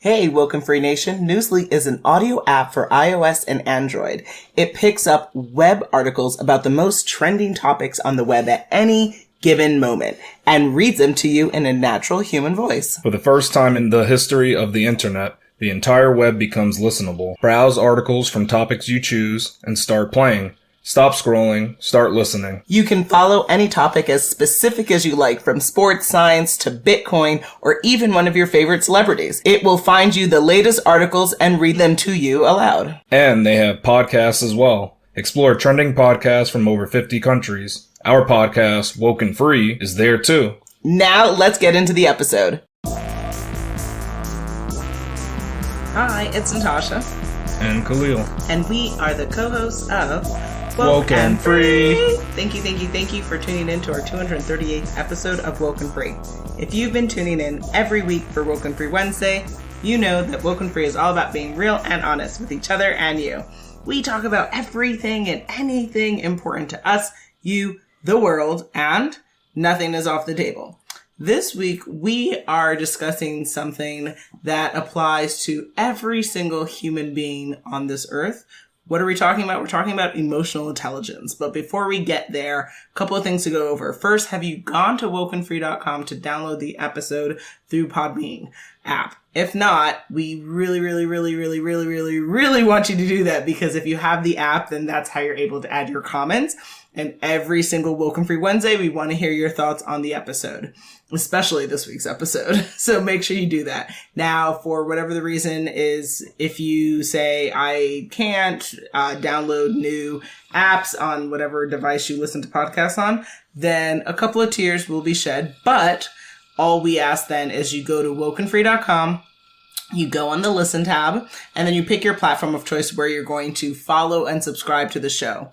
Hey, WokeNFree Nation, Newsly is an audio app for iOS and Android. It picks up web articles about the most trending topics on the web at any given moment and reads them to you in a natural human voice. For the first time in the history of the internet, the entire web becomes listenable. Browse articles from topics you choose and start playing. Stop scrolling, start listening. You can follow any topic as specific as you like, from sports, science to Bitcoin, or even one of your favorite celebrities. It will find you the latest articles and read them to you aloud. And they have podcasts as well. Explore trending podcasts from over 50 countries. Our podcast, WokeNFree, is there too. Now let's get into the episode. Hi, it's Natasha. And Khalil. And we are the co-hosts of WokeNFree. Thank you for tuning in to our 238th episode of WokeNFree. If you've been tuning in every week for WokeNFree Wednesday, you know that WokeNFree is all about being real and honest with each other and you. We talk about everything and anything important to us, you, the world, and nothing is off the table. This week, we are discussing something that applies to every single human being on this earth. What are we talking about? We're talking about emotional intelligence. But before we get there, a couple of things to go over. First, have you gone to WokeNFree.com to download the episode through Podbean app? If not, we really want you to do that, because if you have the app, then that's how you're able to add your comments. And every single WokeNFree Wednesday, we want to hear your thoughts on the episode, especially this week's episode. So make sure you do that. Now, for whatever the reason is, if you say, I can't download new apps on whatever device you listen to podcasts on, then a couple of tears will be shed. But all we ask then is you go to WokeNFree.com, you go on the Listen tab, and then you pick your platform of choice where you're going to follow and subscribe to the show.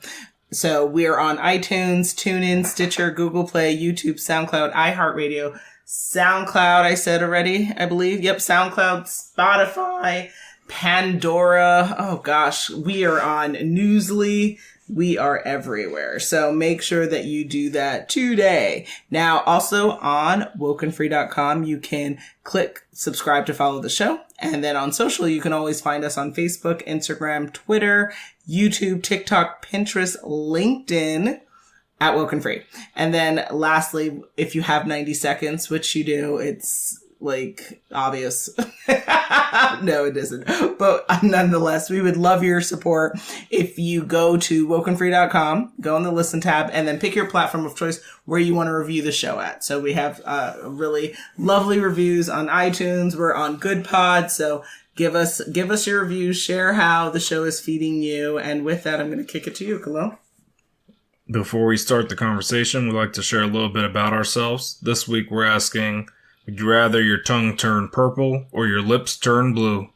So we're on iTunes, TuneIn, Stitcher, Google Play, YouTube, SoundCloud, iHeartRadio, SoundCloud, I said already, I believe. Yep, SoundCloud, Spotify, Pandora. Oh gosh, we are on Newsly. We are everywhere. So make sure that you do that today. Now, also on WokeNFree.com, you can click subscribe to follow the show. And then on social, you can always find us on Facebook, Instagram, Twitter, YouTube, TikTok, Pinterest, LinkedIn at WokeNFree. And then lastly, if you have 90 seconds, which you do, it's like obvious. No, it isn't. But nonetheless, we would love your support if you go to WokeNFree.com, go on the Listen tab, and then pick your platform of choice where you want to review the show at. So we have really lovely reviews on iTunes. We're on GoodPod, so give us your reviews, share how the show is feeding you. And with that, I'm going to kick it to you, Khalil. Before we start the conversation, we'd like to share a little bit about ourselves. This week, we're asking, would you rather your tongue turn purple or your lips turn blue?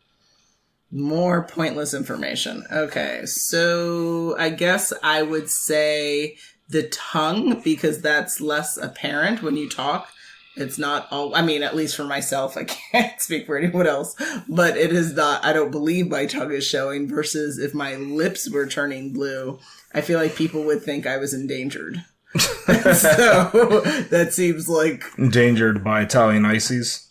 More pointless information. Okay, so I guess I would say the tongue, because that's less apparent when you talk. It's not all, I mean, at least for myself, I can't speak for anyone else, but it is not, I don't believe my tongue is showing, versus if my lips were turning blue, I feel like people would think I was endangered. So that seems like Endangered by Italian ices?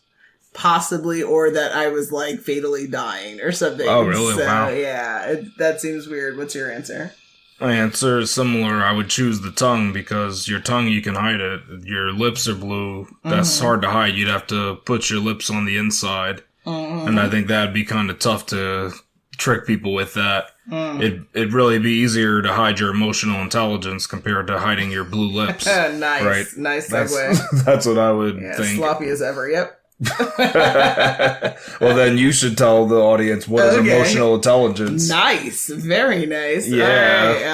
Possibly, or that I was like fatally dying or something. Oh, really? So, wow. Yeah, that seems weird. What's your answer? My answer is similar. I would choose the tongue, because your tongue, you can hide it. Your lips are blue. That's hard to hide. You'd have to put your lips on the inside. And I think that'd be kind of tough to trick people with that. It'd really be easier to hide your emotional intelligence compared to hiding your blue lips. Nice. Right? Nice segue. That's what I would think. Sloppy as ever, yep. Well, then you should tell the audience what is emotional intelligence. Nice, very nice. Yeah, all right,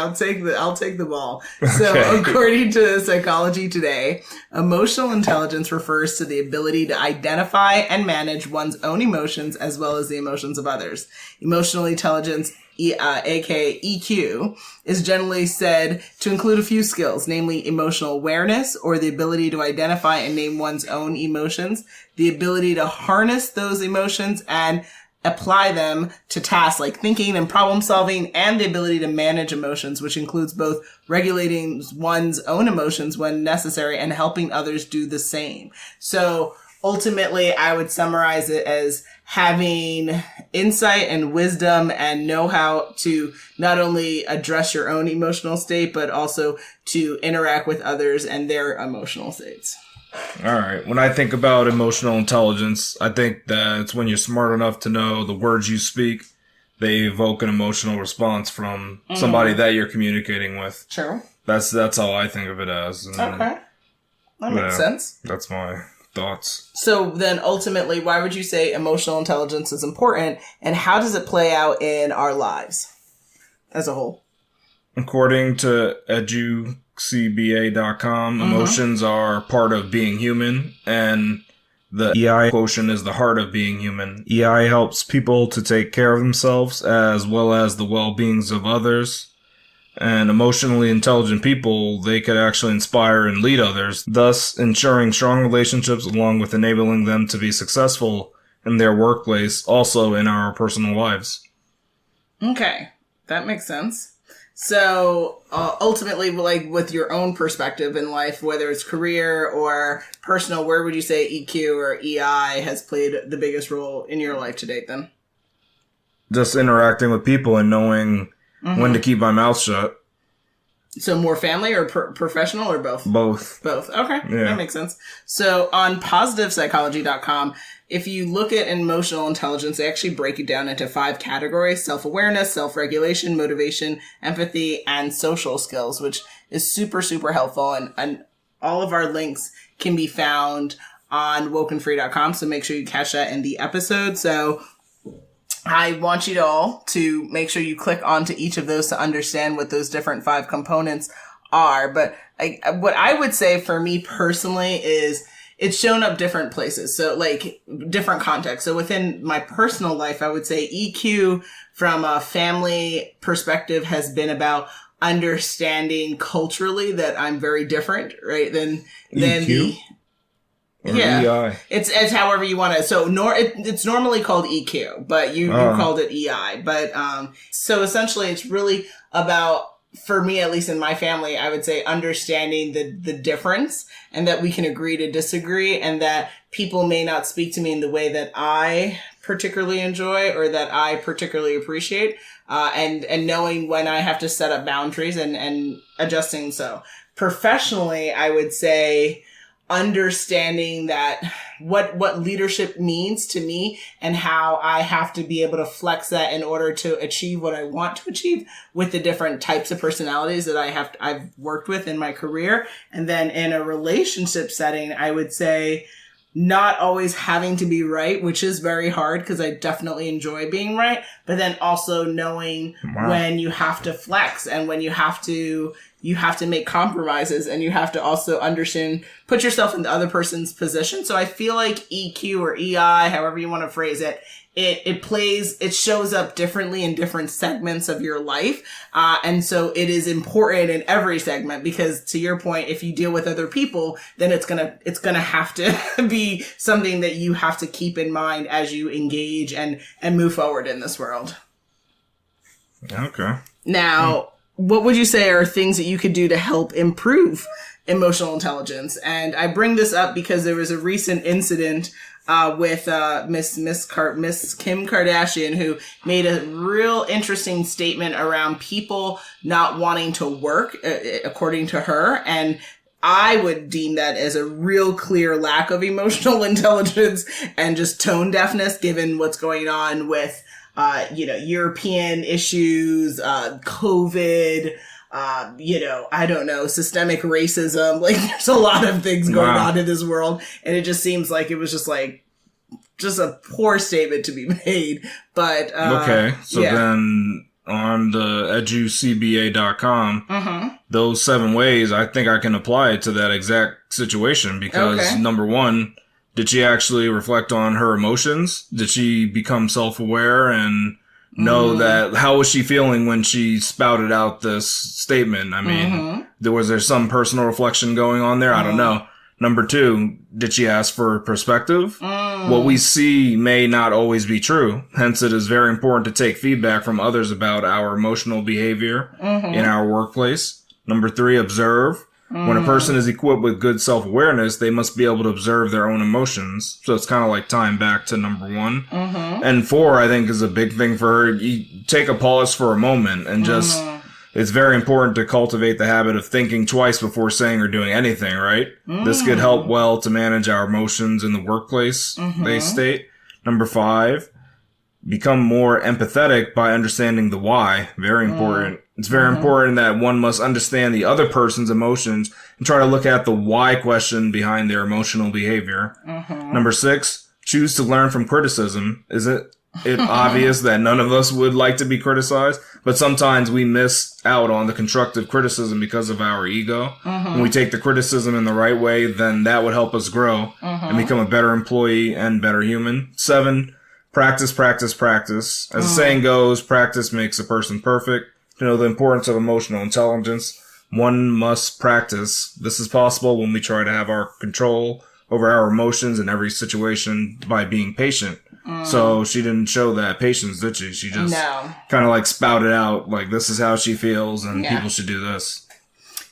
I'll take the ball. So, according to Psychology Today, emotional intelligence refers to the ability to identify and manage one's own emotions as well as the emotions of others. Emotional intelligence, aka EQ, is generally said to include a few skills, namely emotional awareness, or the ability to identify and name one's own emotions, the ability to harness those emotions and apply them to tasks like thinking and problem solving, and the ability to manage emotions, which includes both regulating one's own emotions when necessary and helping others do the same. So ultimately, I would summarize it as having insight and wisdom and know how to not only address your own emotional state, but also to interact with others and their emotional states. All right. When I think about emotional intelligence, I think that it's when you're smart enough to know the words you speak, they evoke an emotional response from somebody that you're communicating with. True. That's how I think of it as. And, okay. That makes sense. That's my thoughts. So then ultimately, why would you say emotional intelligence is important, and how does it play out in our lives as a whole? According to educba.com, emotions are part of being human, and the EI quotient is the heart of being human. EI helps people to take care of themselves as well as the well-beings of others. And emotionally intelligent people, they could actually inspire and lead others, thus ensuring strong relationships along with enabling them to be successful in their workplace, also in our personal lives. Okay, that makes sense. So ultimately, like with your own perspective in life, whether it's career or personal, where would you say EQ or EI has played the biggest role in your life to date then? Just interacting with people and knowing when to keep my mouth shut. So more family or professional or both? Both. Both. Okay. Yeah. That makes sense. So on positivepsychology.com, if you look at emotional intelligence, they actually break it down into 5 categories: self-awareness, self-regulation, motivation, empathy, and social skills, which is super, super helpful. And all of our links can be found on WokeNFree.com. So make sure you catch that in the episode. So I want you all to make sure you click onto each of those to understand what those different 5 components are. But what I would say for me personally is it's shown up different places. So like different contexts. So within my personal life, I would say EQ from a family perspective has been about understanding culturally that I'm very different, right? Than the... Or EI. It's however you want to. So it's normally called EQ, but you called it EI. But so essentially, it's really about, for me at least in my family, I would say understanding the difference, and that we can agree to disagree, and that people may not speak to me in the way that I particularly enjoy or that I particularly appreciate, and knowing when I have to set up boundaries and adjusting. So professionally, I would say understanding that what leadership means to me and how I have to be able to flex that in order to achieve what I want to achieve with the different types of personalities that I've worked with in my career. And then in a relationship setting, I would say not always having to be right, which is very hard because I definitely enjoy being right, but then also knowing when you have to flex and when you have to make compromises, and you have to also understand, put yourself in the other person's position. So I feel like EQ or EI, however you want to phrase it, it shows up differently in different segments of your life. And so it is important in every segment, because to your point, if you deal with other people, then it's gonna have to be something that you have to keep in mind as you engage and move forward in this world. Okay. Now, what would you say are things that you could do to help improve emotional intelligence? And I bring this up because there was a recent incident with Miss Kim Kardashian, who made a real interesting statement around people not wanting to work, according to her. And I would deem that as a real clear lack of emotional intelligence and just tone deafness, given what's going on with European issues, COVID, I don't know, systemic racism. Like, there's a lot of things going on in this world. And it just seems like it was just a poor statement to be made. But, okay. So then on the educba.com, those 7 ways, I think I can apply it to that exact situation, because number 1, did she actually reflect on her emotions? Did she become self-aware and know that, how was she feeling when she spouted out this statement? I mean, was there some personal reflection going on there? I don't know. Number 2, did she ask for perspective? What we see may not always be true. Hence, it is very important to take feedback from others about our emotional behavior in our workplace. Number 3, observe. When a person is equipped with good self-awareness, they must be able to observe their own emotions. So it's kind of like tying back to number 1. And 4, I think, is a big thing for her. You take a pause for a moment and just, it's very important to cultivate the habit of thinking twice before saying or doing anything, right? This could help well to manage our emotions in the workplace, they state. Number 5, become more empathetic by understanding the why. Very important. It's very important that one must understand the other person's emotions and try to look at the why question behind their emotional behavior. Number 6, choose to learn from criticism. Is it obvious that none of us would like to be criticized? But sometimes we miss out on the constructive criticism because of our ego. When we take the criticism in the right way, then that would help us grow and become a better employee and better human. 7, practice, practice, practice. As the saying goes, practice makes a person perfect. To know the importance of emotional intelligence, one must practice. This is possible when we try to have our control over our emotions in every situation by being patient. So she didn't show that patience, did she? She just kind of like spouted out, like, this is how she feels and people should do this.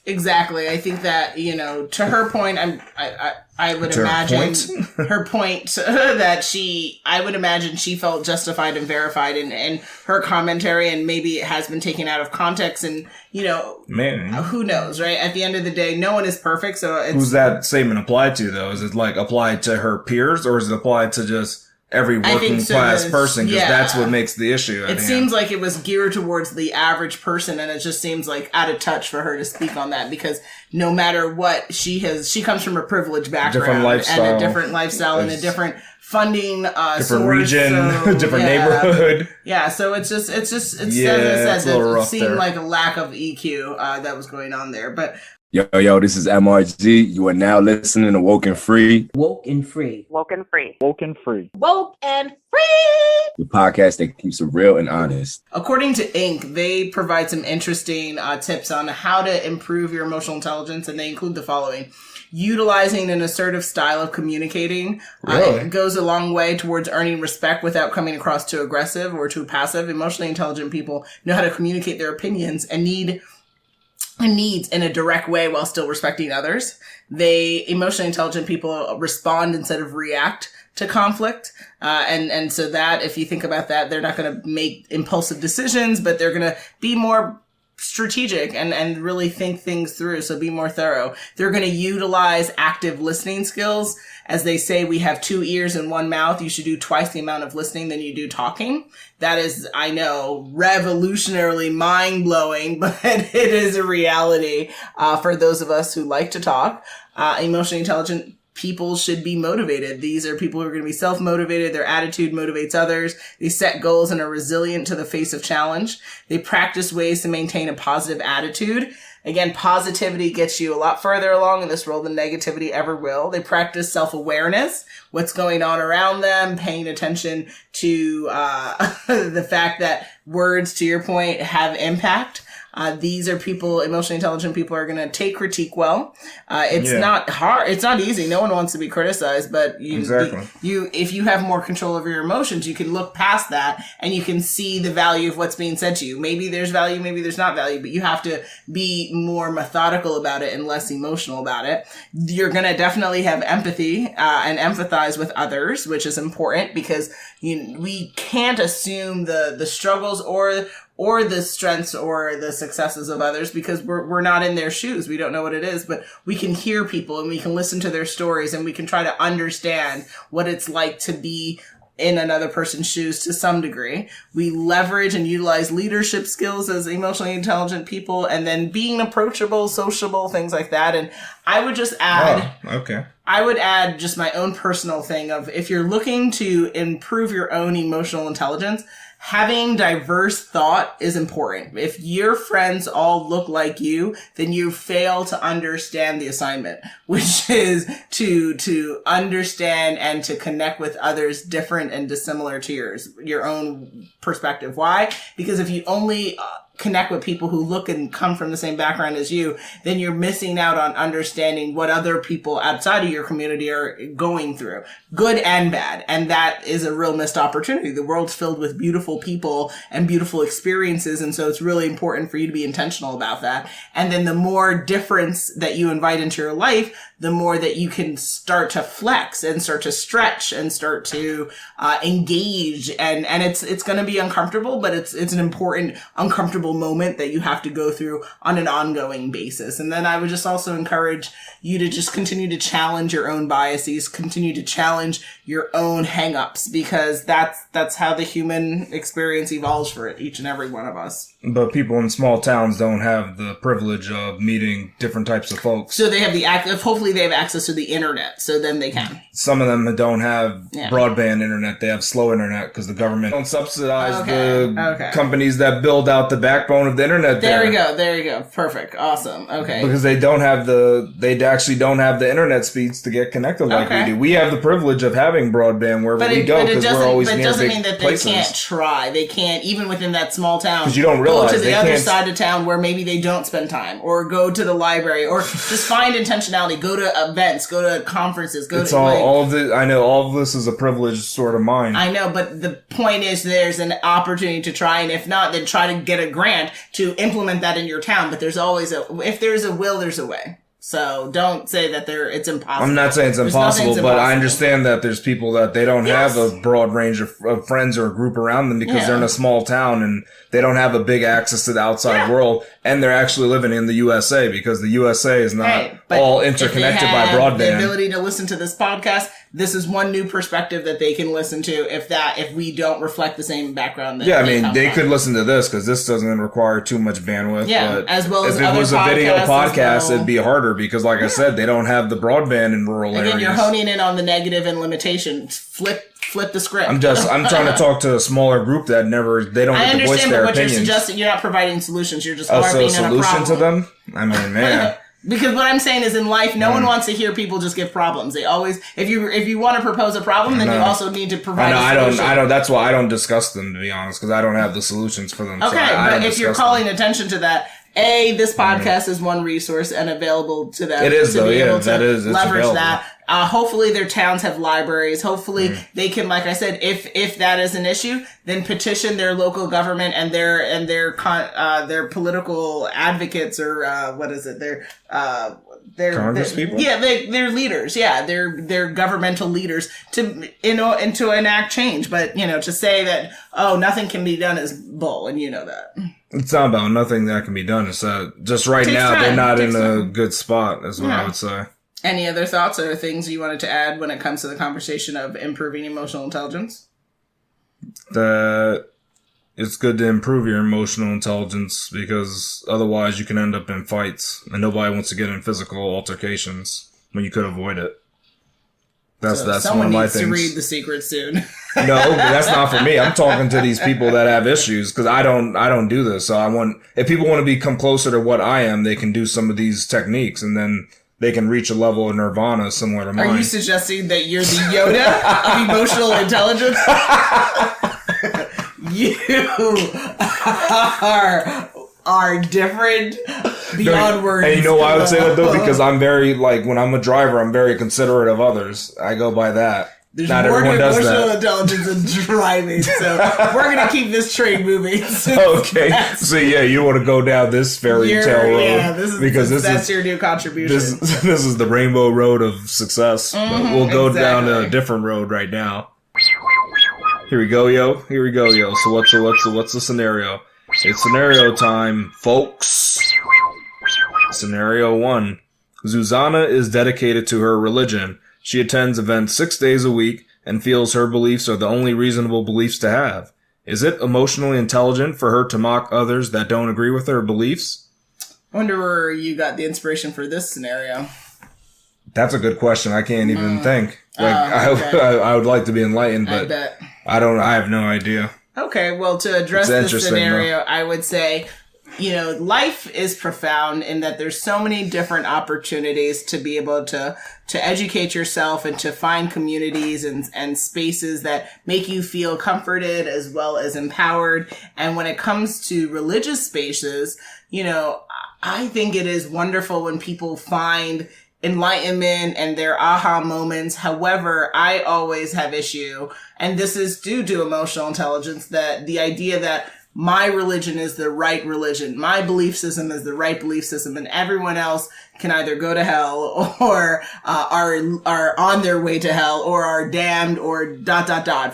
Exactly. I think that, to her point, I would imagine her point that I would imagine she felt justified and verified in her commentary, and maybe it has been taken out of context, and, who knows, right? At the end of the day, no one is perfect. So who's that statement applied to, though? Is it like applied to her peers, or is it applied to just every working class person? Because that's what makes the issue. It seems like it was geared towards the average person, and it just seems like out of touch for her to speak on that, because no matter what, she comes from a privileged background and a different lifestyle and a different funding different source, region, different neighborhood. Yeah, so it seemed like a lack of EQ that was going on there, but. Yo, this is MRG. You are now listening to WokeNFree. WokeNFree. WokeNFree. WokeNFree. WokeNFree. The podcast that keeps it real and honest. According to Inc., they provide some interesting tips on how to improve your emotional intelligence, and they include the following. Utilizing an assertive style of communicating it goes a long way towards earning respect without coming across too aggressive or too passive. Emotionally intelligent people know how to communicate their opinions and needs in a direct way while still respecting others. Emotionally intelligent people respond instead of react to conflict. And so that, if you think about that, they're not going to make impulsive decisions, but they're going to be more strategic and really think things through. So be more thorough. They're going to utilize active listening skills. As they say, we have 2 ears and 1 mouth. You should do twice the amount of listening than you do talking. That is, I know, revolutionarily mind-blowing, but it is a reality for those of us who like to talk. Emotionally intelligent people should be motivated. These are people who are going to be self-motivated. Their attitude motivates others. They set goals and are resilient to the face of challenge. They practice ways to maintain a positive attitude. Again, positivity gets you a lot further along in this world than negativity ever will. They practice self-awareness, what's going on around them, paying attention to the fact that words, to your point, have impact. These are people, emotionally intelligent people are going to take critique well. It's not hard. It's not easy. No one wants to be criticized, but if you have more control over your emotions, you can look past that and you can see the value of what's being said to you. Maybe there's value, maybe there's not value, but you have to be more methodical about it and less emotional about it. You're going to definitely have empathy, and empathize with others, which is important because we can't assume the struggles or the strengths or the successes of others because we're not in their shoes. We don't know what it is, but we can hear people and we can listen to their stories and we can try to understand what it's like to be in another person's shoes to some degree. We leverage and utilize leadership skills as emotionally intelligent people, and then being approachable, sociable, things like that. And I would just add, I would add just my own personal thing of, if you're looking to improve your own emotional intelligence, having diverse thought is important. If your friends all look like you, then you fail to understand the assignment, which is to understand and to connect with others different and dissimilar to your own perspective. Why? Because if you only connect with people who look and come from the same background as you, then you're missing out on understanding what other people outside of your community are going through, good and bad. And that is a real missed opportunity. The world's filled with beautiful people and beautiful experiences. And so it's really important for you to be intentional about that. And then the more difference that you invite into your life, the more that you can start to flex and start to stretch and start to engage. And it's going to be uncomfortable, but it's an important uncomfortable moment that you have to go through on an ongoing basis. And then I would just also encourage you to just continue to challenge your own biases, continue to challenge your own hangups, because that's how the human experience evolves for each and every one of us. But people in small towns don't have the privilege of meeting different types of folks. So they have hopefully they have access to the internet, so then they can. Some of them don't have broadband internet. They have slow internet because the government don't subsidize the companies that build out the backbone of the internet There you go. Perfect. Awesome. Okay. Because they actually don't have the internet speeds to get connected like we do. We have the privilege of having broadband wherever we go because we're always near big places. But it doesn't mean that they can't try. They can't, even within that small town. Because you don't realize go to the other side of town where maybe they don't spend time, or go to the library, or just find intentionality. Go to events, go to conferences, I know all of this is a privileged sort of mind. I know, but the point is there's an opportunity to try, and if not, then try to get a grant to implement that in your town. But there's always if there's a will, there's a way. So don't say that it's impossible. I'm not saying it's impossible, but I understand that there's people that they don't have a broad range of friends or a group around them because they're in a small town and they don't have a big access to the outside world, and they're actually living in the USA because the USA is not all interconnected by broadband. The ability to listen to this podcast, this is one new perspective that they can listen to if we don't reflect the same background. That they could listen to this because this doesn't require too much bandwidth. Yeah, but as well as if it was a video podcast, it'd be harder because, like I said, they don't have the broadband in rural areas. Again, you're honing in on the negative and limitations. Flip the script. I'm trying to talk to a smaller group that they don't get to voice their opinions. What you're suggesting, you're not providing solutions. You're just harping on a problem. Solution to them? I mean, man. Because what I'm saying is, in life, no one wants to hear people just give problems. They always, if you want to propose a problem, then you also need to provide a solution. I don't. That's why I don't discuss them, to be honest, because I don't have the solutions for them. Okay, but if you're calling attention to that, this podcast is one resource and available to them. It is, though. Yeah, that is. Leverage available. That. Hopefully their towns have libraries. Hopefully they can, like I said, if that is an issue, then petition their local government and their political advocates, or what is it? Their Congress people? Yeah, they're leaders. Yeah, they're governmental leaders to enact change. But to say that nothing can be done is bull, and you know that. It's not about nothing that can be done. It's just right now they're not in a good spot, is what I would say. Any other thoughts or things you wanted to add when it comes to the conversation of improving emotional intelligence? That it's good to improve your emotional intelligence because otherwise you can end up in fights and nobody wants to get in physical altercations when you could avoid it. That's one of my things. Someone needs to read The Secret soon. No, but that's not for me. I'm talking to these people that have issues because I don't do this. So if people want to become closer to what I am, they can do some of these techniques and then they can reach a level of nirvana similar to mine. Are you suggesting that you're the Yoda of emotional intelligence? You are different beyond words. And you know why I would say that though? Because I'm very, when I'm a driver, I'm very considerate of others. I go by that. There's not more to emotional intelligence than driving, so we're going to keep this train moving. Okay. So yeah, you want to go down this fairy tale road. Yeah, that's your new contribution. This is the rainbow road of success. But we'll go down a different road right now. Here we go, yo. So what's the scenario? It's scenario time, folks. Scenario 1. Zuzana is dedicated to her religion. She attends events 6 days a week and feels her beliefs are the only reasonable beliefs to have. Is it emotionally intelligent for her to mock others that don't agree with her beliefs? I wonder where you got the inspiration for this scenario. That's a good question. I can't even think. I would like to be enlightened, but I have no idea. Okay, well, to address this scenario, I would say life is profound in that there's so many different opportunities to be able to educate yourself and to find communities and spaces that make you feel comforted as well as empowered. And when it comes to religious spaces, I think it is wonderful when people find enlightenment and their aha moments. However, I always have issue, and this is due to emotional intelligence, that the idea that my religion is the right religion, my belief system is the right belief system, and everyone else can either go to hell or are on their way to hell or are damned or ...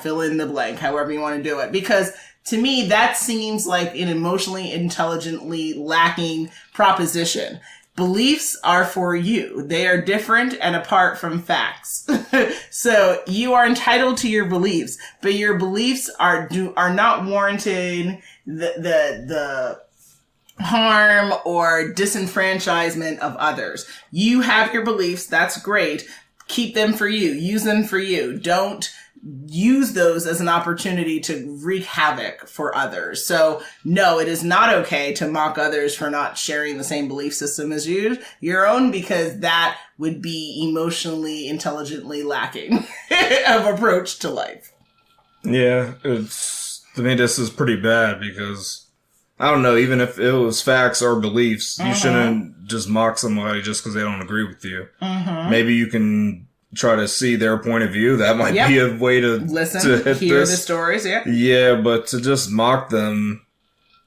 fill in the blank, however you want to do it. Because to me, that seems like an emotionally intelligently lacking proposition. Beliefs are for you. They are different and apart from facts. So you are entitled to your beliefs, but your beliefs are not warranting the harm or disenfranchisement of others. You have your beliefs. That's great. Keep them for you. Use them for you. Don't use those as an opportunity to wreak havoc for others. So no, it is not okay to mock others for not sharing the same belief system as your own, because that would be emotionally intelligently lacking of approach to life. Yeah, to me this is pretty bad because I don't know, even if it was facts or beliefs, you shouldn't just mock somebody just because they don't agree with you. Maybe you can try to see their point of view. That might be a way to listen, to hit hear this. the stories. Yeah, but to just mock them,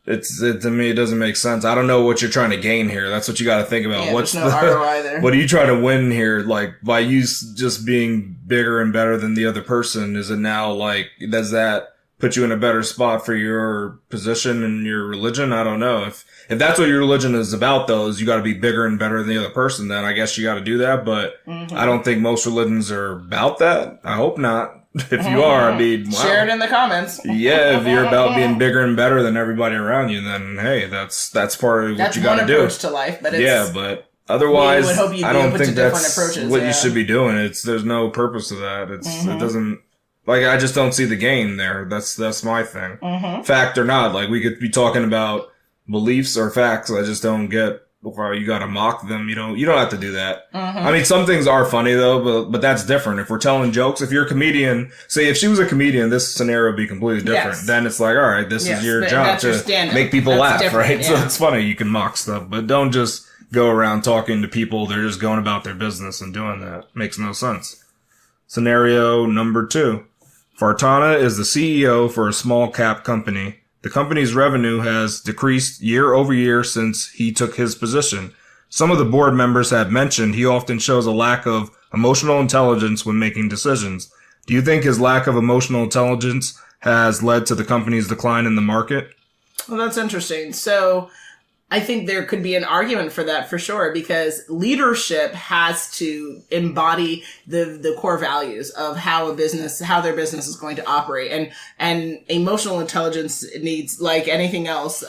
to me, it doesn't make sense. I don't know what you're trying to gain here. That's what you got to think about. What's no ROI there? What are you trying to win here? Like, by you just being bigger and better than the other person, is it now like, does that put you in a better spot for your position and your religion? I don't know. If that's what your religion is about, though, is you got to be bigger and better than the other person, then I guess you got to do that. But I don't think most religions are about that. I hope not. If you are, I mean, wow. Share it in the comments. Yeah, if you're about being bigger and better than everybody around you, then hey, that's part of what you got to do. That's one approach to life, but it's, but otherwise, I don't think that's what you should be doing. There's no purpose to that. It doesn't. Like, I just don't see the gain there. That's my thing. Fact or not, like, we could be talking about beliefs or facts. I just don't get why you gotta mock them. You don't have to do that. I mean, some things are funny though, but that's different. If we're telling jokes, if you're a comedian, say if she was a comedian, this scenario would be completely different. Yes. Then it's like, all right, this is your job to make people laugh, right? So it's funny. You can mock stuff, but don't just go around talking to people. They're just going about their business and doing that. Makes no sense. Scenario number 2. Fartana is the CEO for a small cap company. The company's revenue has decreased year over year since he took his position. Some of the board members have mentioned he often shows a lack of emotional intelligence when making decisions. Do you think his lack of emotional intelligence has led to the company's decline in the market? Well, that's interesting. So I think there could be an argument for that for sure, because leadership has to embody the core values of how their business is going to operate. And emotional intelligence needs, like anything else,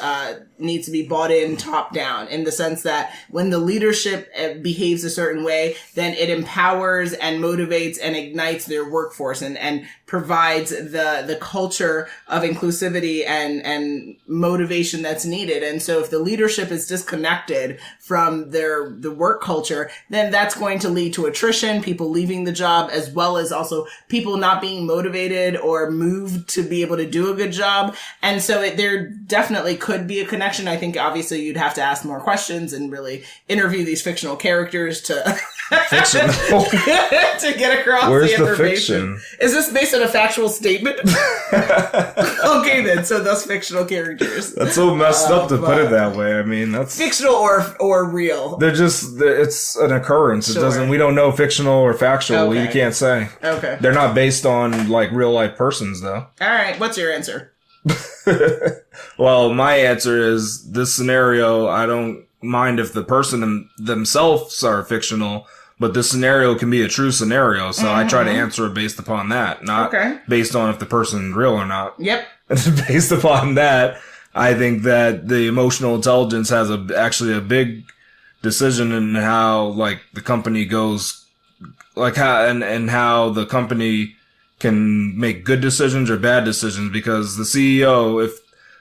needs to be bought in top down, in the sense that when the leadership behaves a certain way, then it empowers and motivates and ignites their workforce and provides the culture of inclusivity and motivation that's needed. And so if the leadership is disconnected from the work culture, then that's going to lead to attrition, people leaving the job, as well as also people not being motivated or moved to be able to do a good job. And so there definitely could be a connection. I think obviously you'd have to ask more questions and really interview these fictional characters to Fiction. to get across Where's the information. fiction? Is this based on a factual statement? Okay then, so thus fictional characters. That's so messed up to put it that way. I mean, that's Fictional or real? it's an occurrence. It Sure. doesn't, we don't know fictional or factual. Okay. You can't say. Okay. They're not based on like real life persons though. Alright, what's your answer? Well, my answer is this scenario, I don't mind if the person themselves are fictional, but this scenario can be a true scenario. So I try to answer it based upon that, not based on if the person's real or not. Yep. Based upon that, I think that the emotional intelligence has actually a big decision in how like the company goes, like how and how the company can make good decisions or bad decisions, because the CEO, if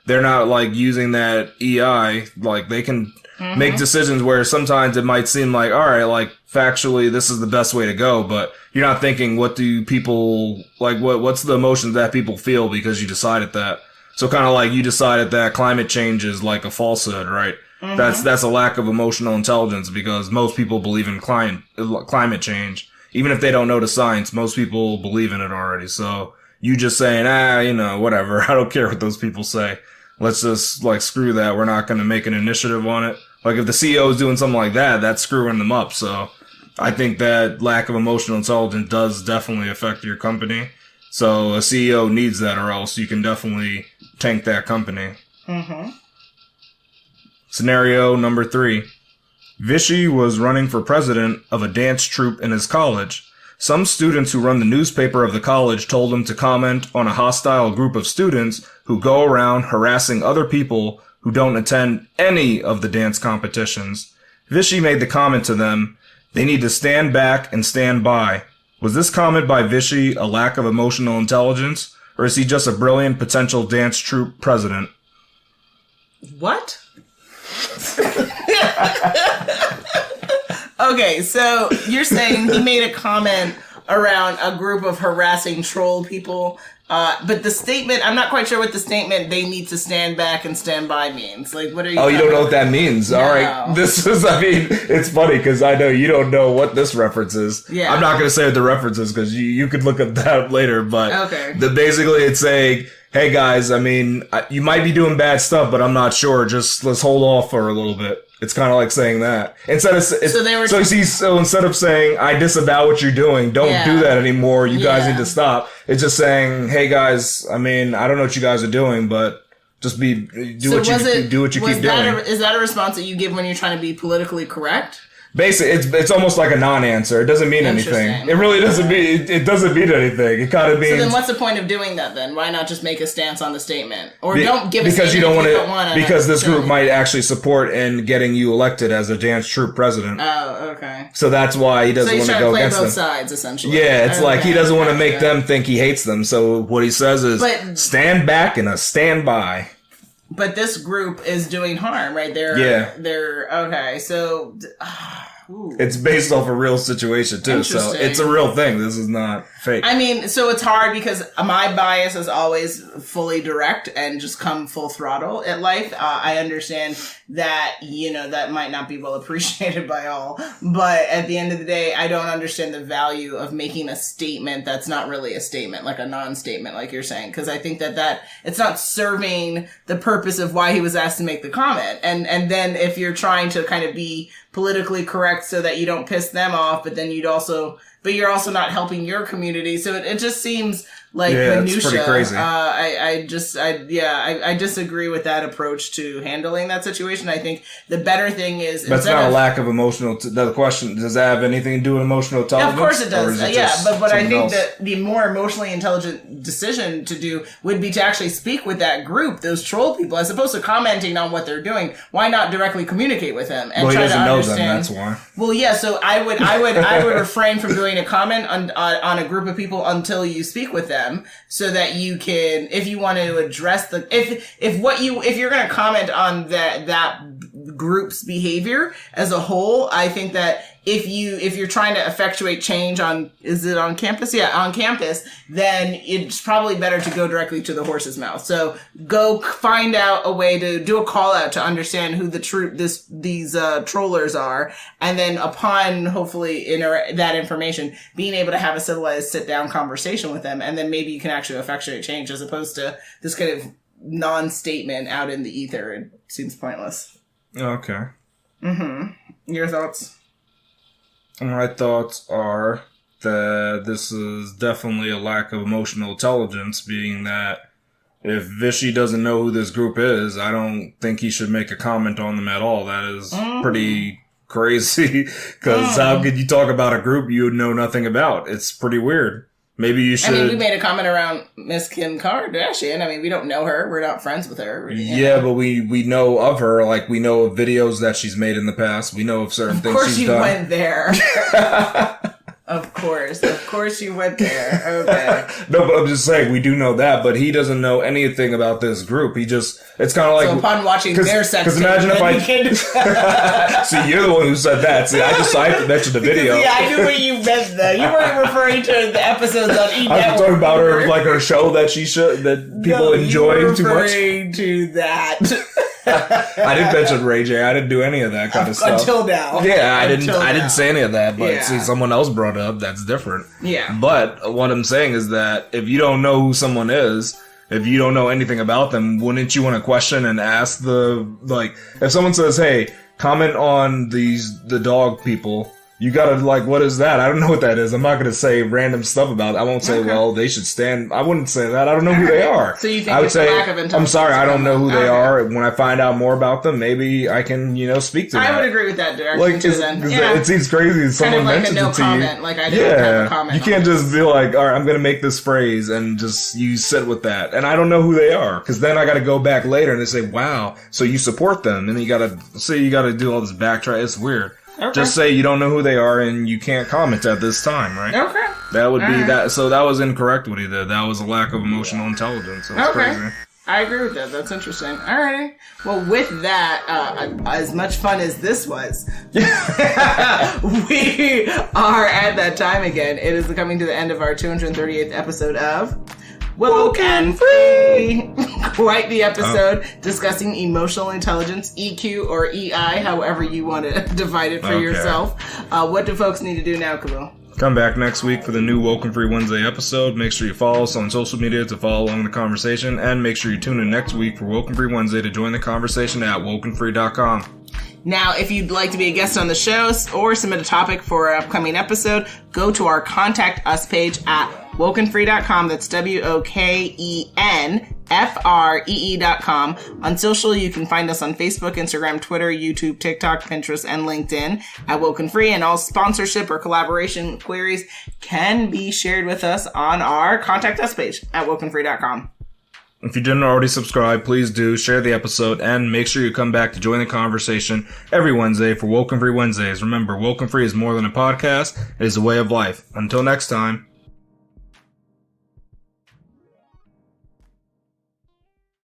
they're not like using that EI. Like they can make decisions where sometimes it might seem like, all right, like factually, this is the best way to go, but you're not thinking, what do people like? What's the emotions that people feel because you decided that? So kind of like you decided that climate change is like a falsehood, right? That's a lack of emotional intelligence because most people believe in climate change. Even if they don't know the science, most people believe in it already. So you just saying, whatever. I don't care what those people say. Let's just like screw that. We're not going to make an initiative on it. Like if the CEO is doing something like that, that's screwing them up. So I think that lack of emotional intelligence does definitely affect your company. So a CEO needs that or else you can definitely tank that company. Scenario number 3. Vishy was running for president of a dance troupe in his college. Some students who run the newspaper of the college told him to comment on a hostile group of students who go around harassing other people who don't attend any of the dance competitions. Vishy made the comment to them, they need to stand back and stand by. Was this comment by Vishy a lack of emotional intelligence, or is he just a brilliant potential dance troupe president? What? Okay, so you're saying he made a comment around a group of harassing troll people, but the statement, I'm not quite sure what the statement, they need to stand back and stand by means. Like, what are you Oh, you don't know what that means? No. All right. It's funny because I know you don't know what this reference is. Yeah. I'm not going to say what the reference is because you could look up that later, but okay. Basically it's saying, hey guys, you might be doing bad stuff, but I'm not sure. Just let's hold off for a little bit. It's kind of like saying that instead of instead of saying I disavow what you're doing, don't do that anymore. You guys need to stop. It's just saying, hey guys, I don't know what you guys are doing, but just do what you keep doing. Is that a response that you give when you're trying to be politically correct? Basically, it's almost like a non-answer. It doesn't mean anything. It really doesn't mean, it doesn't mean anything. It kind of means... So then what's the point of doing that then? Why not just make a stance on the statement? Or don't give a statement you don't want to... Because this group might actually support in getting you elected as a dance troupe president. Oh, okay. So that's why he doesn't want to go against them. So he's trying to play both sides, essentially. Yeah, it's like he doesn't want to make them think he hates them. So what he says is, stand back and a stand by. But this group is doing harm, right? They're okay. So it's based off a real situation too. So it's a real thing. This is not fake. So it's hard because my bias is always fully direct and just come full throttle at life. I understand that, that might not be well appreciated by all, but at the end of the day, I don't understand the value of making a statement that's not really a statement, like a non-statement, like you're saying, because I think that it's not serving the purpose of why he was asked to make the comment. And then if you're trying to kind of be politically correct so that you don't piss them off, but then you're also not helping your community. So it just seems like minutia. It's pretty crazy. I disagree with that approach to handling that situation. I think the better thing is... That's not a lack of emotional... the question, does that have anything to do with emotional intelligence? Yeah, of course it does. But I think that the more emotionally intelligent decision to do would be to actually speak with that group, those troll people, as opposed to commenting on what they're doing. Why not directly communicate with them and try to understand? Well, he doesn't know them, that's why. Well, yeah, so I would refrain from doing a comment on a group of people until you speak with them, so that you can, if you want to address if you're going to comment on that group's behavior as a whole, I think that if you're trying to effectuate change on campus? Yeah, on campus, then it's probably better to go directly to the horse's mouth. So go find out a way to do a call out to understand who these trollers are. And then upon hopefully that information, being able to have a civilized sit down conversation with them. And then maybe you can actually effectuate change as opposed to this kind of non-statement out in the ether. It seems pointless. Okay. Your thoughts? My thoughts are that this is definitely a lack of emotional intelligence, being that if Vishy doesn't know who this group is, I don't think he should make a comment on them at all. That is pretty crazy, because how could you talk about a group you know nothing about? It's pretty weird. Maybe you should... we made a comment around Miss Kim Kardashian. We don't know her. We're not friends with her. Yeah, but we know of her. Like, we know of videos that she's made in the past. We know of certain things she's done. Of course you went there. Of course you went there. Okay. No, but I'm just saying, we do know that, but he doesn't know anything about this group. It's kind of like... So upon watching their sex tape, imagine if I... See, you're the one who said that. See, I mentioned the video. Yeah, I knew what you meant, though. You weren't referring to the episodes on E! I was talking about her show that people enjoy too much. Referring to that. I didn't mention Ray J. I didn't do any of that kind of stuff. Until now. Yeah, I didn't say any of that, but Yeah. see, someone else brought it up. That's different. Yeah. But what I'm saying is that if you don't know who someone is, if you don't know anything about them, wouldn't you want to question and ask if someone says, hey, comment on the dog people, you gotta, what is that? I don't know what that is. I'm not gonna say random stuff about it. I won't say, well, they should stand. I wouldn't say that. I don't know who they are. So you think I would it's say, a lack of intelligence? I'm sorry, I don't know who they are. When I find out more about them, maybe I can, speak to them. I would agree with that direction too. Then it seems crazy if someone mentions it to comment, you. Like I didn't have a comment. You can't just be like, all right, I'm gonna make this phrase and just you sit with that. And I don't know who they are because then I got to go back later and they say, wow, so you support them, and then you got to do all this backtrack. It's weird. Okay. Just say you don't know who they are and you can't comment at this time, right? Okay. That would be that. So that was incorrect what he did. That was a lack of emotional intelligence. That's crazy. I agree with that. That's interesting. Alrighty. Well, with that, as much fun as this was, we are at that time again. It is coming to the end of our 238th episode of WokeNFree. Quite the episode discussing emotional intelligence, EQ or EI, however you want to divide it for yourself. What do folks need to do now, Kabil? Come back next week for the new WokeNFree Wednesday episode. Make sure you follow us on social media to follow along the conversation, and make sure you tune in next week for WokeNFree Wednesday to join the conversation at WokeNFree.com. Now, if you'd like to be a guest on the show or submit a topic for an upcoming episode, go to our Contact Us page at WokeNFree.com. That's WokenFree.com. On social, you can find us on Facebook, Instagram, Twitter, YouTube, TikTok, Pinterest, and LinkedIn at WokeNFree. And all sponsorship or collaboration queries can be shared with us on our Contact Us page at WokenFree.com. If you didn't already subscribe, please do, share the episode, and make sure you come back to join the conversation every Wednesday for WokeNFree Wednesdays. Remember, WokeNFree is more than a podcast, it is a way of life. Until next time.